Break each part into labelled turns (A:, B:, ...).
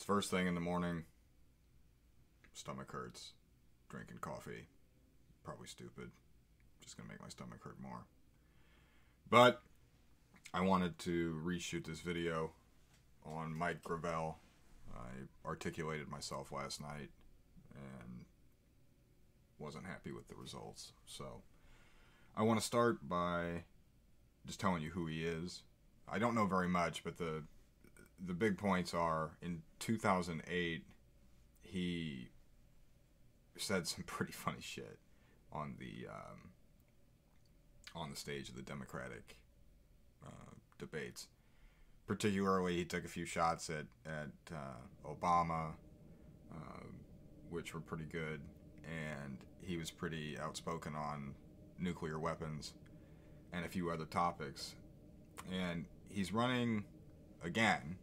A: It's first thing in the morning. Stomach hurts. Drinking coffee. Probably stupid. Just gonna make my stomach hurt more. But I wanted to reshoot this video on Mike Gravel. I articulated myself last night and wasn't happy with the results. So I want to start by just telling you who he is. I don't know very much, but the big points are in 2008 he said some pretty funny shit on the stage of the Democratic debates. Particularly, he took a few shots at Obama, which were pretty good, and he was pretty outspoken on nuclear weapons and a few other topics. And he's running again,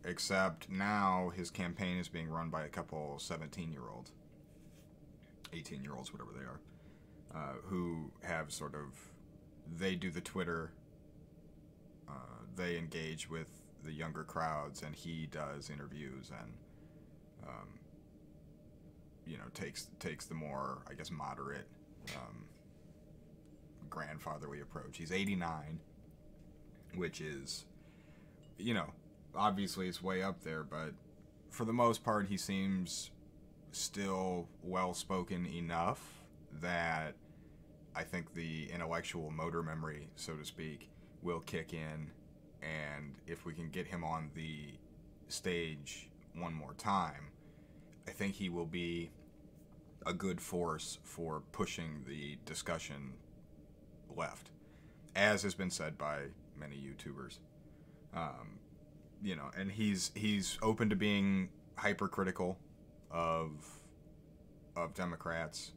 A: except now his campaign is being run by a couple 17-year-olds, 18-year-olds, whatever they are, who have sort of, they do the Twitter, they engage with the younger crowds, and he does interviews and, takes the more, I guess, moderate, grandfatherly approach. He's 89, which is, obviously it's way up there, but for the most part he seems still well-spoken enough that I think the intellectual motor memory, so to speak, will kick in, and if we can get him on the stage one more time, I think he will be a good force for pushing the discussion left, as has been said by many YouTubers. And he's open to being hypercritical of Democrats,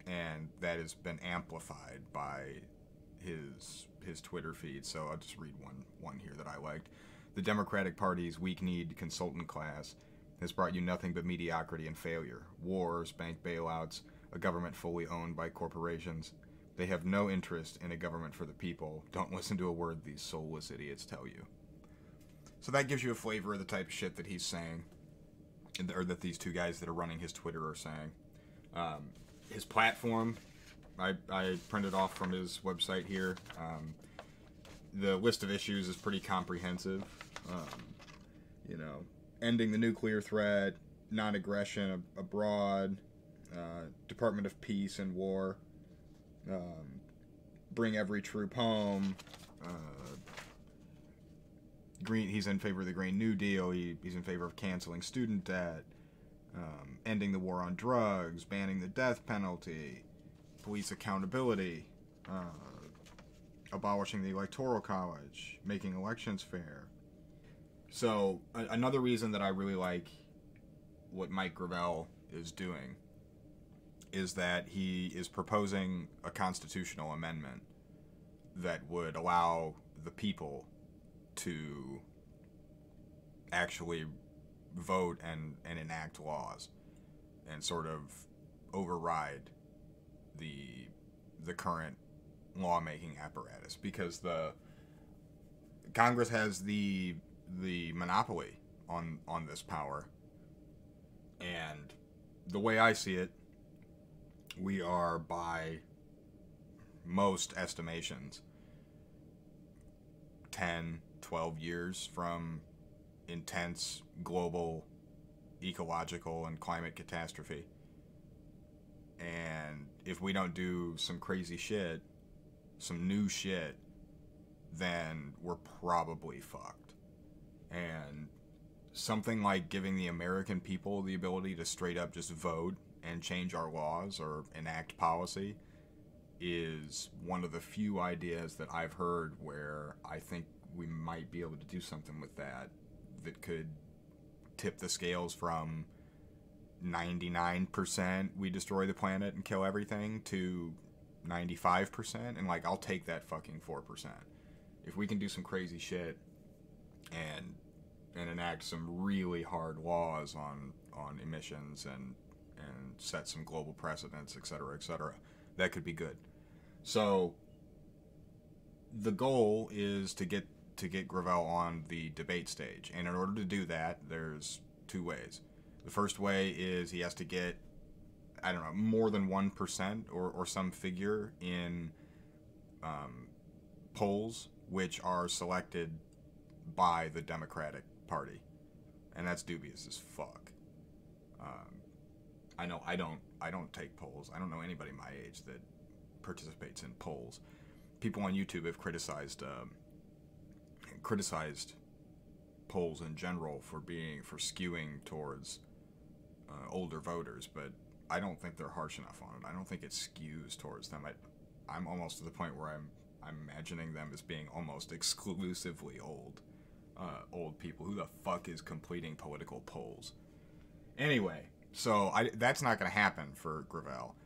A: and that has been amplified by his Twitter feed. So I'll just read one here that I liked. The Democratic Party's weak-kneed consultant class has brought you nothing but mediocrity and failure. Wars, bank bailouts, a government fully owned by corporations. They have no interest in a government for the people. Don't listen to a word these soulless idiots tell you. So that gives you a flavor of the type of shit that he's saying, or that these two guys that are running his Twitter are saying. His platform, I printed off from his website here. The list of issues is pretty comprehensive. Ending the nuclear threat, non-aggression abroad, Department of Peace and War, bring every troop home, he's in favor of the Green New Deal, he's in favor of canceling student debt, ending the war on drugs, banning the death penalty, police accountability, abolishing the Electoral College, making elections fair. So, another reason that I really like what Mike Gravel is doing is that he is proposing a constitutional amendment that would allow the people to actually vote and enact laws and sort of override the current lawmaking apparatus, because the Congress has the monopoly on this power. And the way I see it, we are, by most estimations, 10, 12 years from intense global ecological and climate catastrophe. And if we don't do some crazy shit, some new shit, then we're probably fucked. And something like giving the American people the ability to straight up just vote and change our laws or enact policy is one of the few ideas that I've heard where I think we might be able to do something with that could tip the scales from 99% we destroy the planet and kill everything to 95%, and I'll take that fucking 4%. If we can do some crazy shit and enact some really hard laws on emissions and set some global precedents, etc., that could be good. So the goal is to get to get Gravel on the debate stage. And in order to do that, there's two ways. The first way is he has to get, I don't know, more than 1% or some figure in polls which are selected by the Democratic Party. And that's dubious as fuck. I know I don't take polls. I don't know anybody my age that participates in polls. People on YouTube have criticized polls in general for skewing towards older voters, but I don't think they're harsh enough on it. I don't think it skews towards them. I'm almost to the point where I'm imagining them as being almost exclusively old people. Who the fuck is completing political polls? Anyway, so that's not going to happen for Gravel.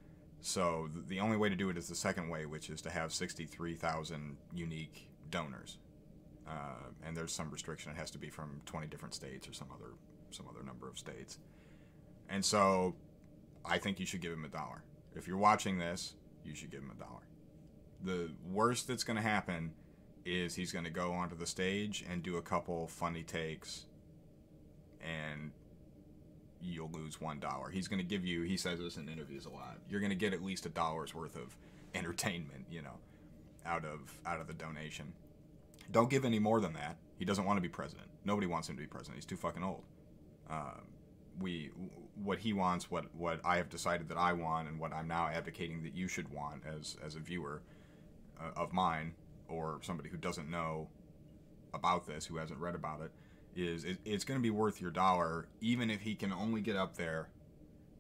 A: So the only way to do it is the second way, which is to have 63,000 unique donors. And there's some restriction. It has to be from 20 different states or some other number of states. And so I think you should give him $1. If you're watching this, you should give him $1. The worst that's going to happen is he's going to go onto the stage and do a couple funny takes, and you'll lose $1. He's going to give you, he says this in interviews a lot, you're going to get at least $1 worth of entertainment, out of the donation. Don't give any more than that. He doesn't want to be president. Nobody wants him to be president. He's too fucking old. What he wants, what I have decided that I want, and what I'm now advocating that you should want as a viewer of mine, or somebody who doesn't know about this, who hasn't read about it, is it's going to be worth your $1, even if he can only get up there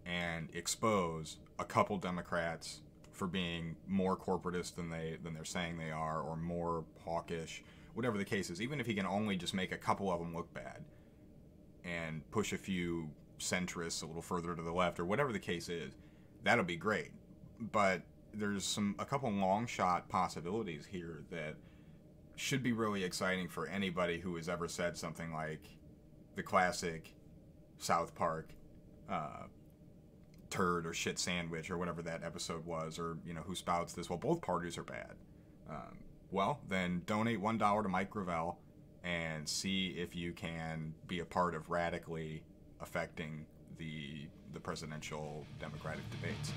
A: and expose a couple Democrats for being more corporatist than they're saying they are, or more hawkish, whatever the case is. Even if he can only just make a couple of them look bad and push a few centrists a little further to the left, or whatever the case is, that'll be great. But there's a couple long shot possibilities here that should be really exciting for anybody who has ever said something like the classic South Park turd or shit sandwich or whatever that episode was, or who spouts this, well, both parties are bad. Well, then donate $1 to Mike Gravel and see if you can be a part of radically affecting the presidential Democratic debates.